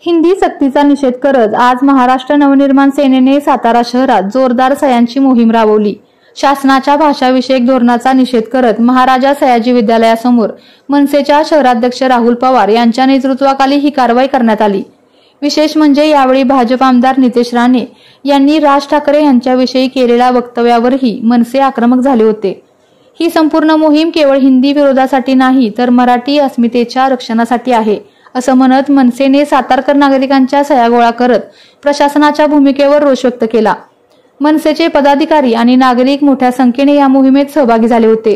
हिंदी सक्तीचा निषेध करत आज महाराष्ट्र नवनिर्माण सेनेने सातारा शहरात जोरदार सह्यांची मोहीम राबवली। शासनाच्या भाषाविषयक धोरणाचा निषेध करत महाराजा सयाजी विद्यालयासमोर मनसेच्या शहराध्यक्ष राहुल पवार यांच्या नेतृत्वाखाली ही कारवाई करण्यात आली। विशेष म्हणजे यावेळी भाजप आमदार नितेश राणे यांनी राज ठाकरे यांच्याविषयी केलेल्या वक्तव्यावरही मनसे आक्रमक झाले होते। ही संपूर्ण मोहीम केवळ हिंदी विरोधासाठी नाही तर मराठी अस्मितेच्या रक्षणासाठी आहे असं म्हणत मनसेने सातारकर नागरिकांच्या सह्या गोळा करत प्रशासनाच्या भूमिकेवर रोष व्यक्त केला। मनसेचे पदाधिकारी आणि नागरिक मोठ्या संख्येने या मोहिमेत सहभागी झाले होते।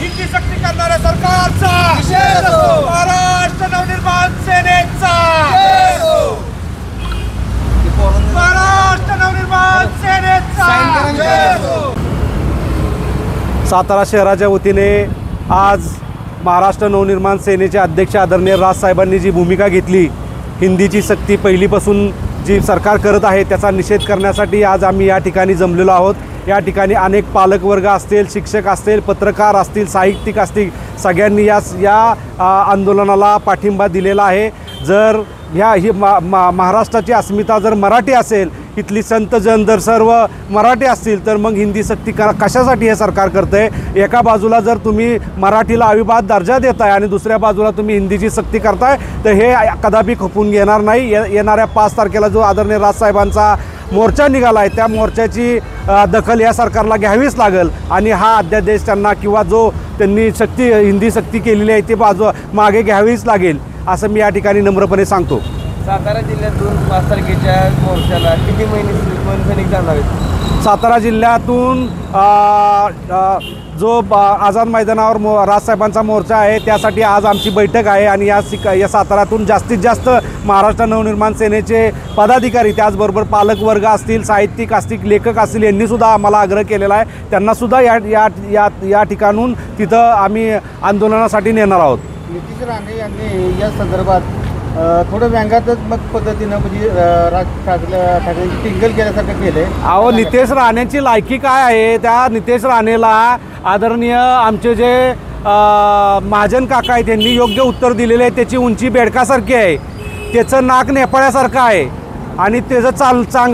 हिंदी सक्ती करणाऱ्या सरकारचा महाराष्ट्र नवनिर्माण सेनेचा महाराष्ट्र नवनिर्माण सेनेचा। सातारा शहराच्या वतीने आज महाराष्ट्र नवनिर्माण सेनेचे अध्यक्ष आदरणीय राज साहेबांनी जी भूमिका घेतली, हिंदीची सक्ती पहिलीपासून जी सरकार करत आहे त्याचा निषेध करण्यासाठी आज आम्ही या ठिकाणी जमलेलो आहोत। या ठिकाणी अनेक पालकवर्ग असतील, शिक्षक असतील, पत्रकार असतील, साहित्यिक असतील, सगळ्यांनी या आंदोलनाला पाठिंबा दिलेला आहे। जर ही महाराष्ट्राची अस्मिता जर मराठी असेल, इथली संत जन जर सर्व मराठी असतील तर मग हिंदी सक्ती कशासाठी हे सरकार करते? एका बाजूला जर तुम्ही मराठीला अविभाज्य दर्जा देताय आणि दुसऱ्या बाजूला तुम्ही हिंदीची सक्ती करताय तर हे कदापि खपून घेणार नाही। येणाऱ्या 5 तारखेला जो आदरणीय राजसाहेबांचा मोर्चा निघाला आहे त्या मोर्चाची दखल या सरकारला घ्यावीच लागेल आणि हा अध्यादेश त्यांना किंवा जो त्यांनी हिंदी सक्ती केलेली आहे ते मागे घ्यावीच लागेल असं मी या ठिकाणी नम्रपणे सांगतो। सातारा जिल्ह्यातून 5 तारखेच्या मोर्चाला किती सैनिक जाणार आहेत? सातारा जिल्ह्यातून जो आझाद मैदानावर राजसाहेबांचा मोर्चा आहे त्यासाठी आज आमची बैठक आहे आणि या साताऱ्यातून जास्तीत जास्त महाराष्ट्र नवनिर्माण सेनेचे पदाधिकारी त्याचबरोबर पालकवर्ग असतील, साहित्यिक असतील, लेखक असतील यांनीसुद्धा आम्हाला आग्रह केलेला आहे। त्यांनासुद्धा या ठिकाणून तिथं आम्ही आंदोलनासाठी नेणार आहोत। नितेश राणे यांनी या संदर्भात थोडं व्यंगात्मक पद्धतीनं म्हणजे राज ठाकरे टिंगल केल्यासारखं केलंय। अहो, नितेश राणेची लायकी काय आहे? त्या नितेश राणेला आदरणीय आमचे जे महाजन काका आहेत त्यांनी योग्य उत्तर दिलेले आहे। त्याची उंची बेडकासारखी आहे, त्याचं नाक नेपाळ्यासारखं आहे आणि त्याचं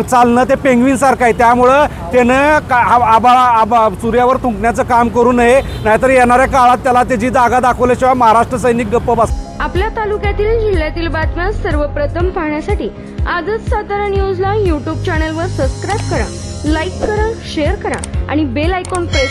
चालणं ते पेंग्विनसारखं आहे। त्यामुळं त्यानं सूर्यावर थुंकण्याचं काम करू नये, नाहीतर येणाऱ्या काळात त्याला त्याची जागा दाखवल्याशिवाय महाराष्ट्र सैनिक गप्प बस। आपल्या तालुक्यातील जिल्ह्यातील बातम्या सर्वप्रथम पाहण्यासाठी आजच सातारा न्यूजला YouTube चॅनलवर सबस्क्राईब करा, लाईक करा, शेअर करा आणि बेल आयकॉन प्रेस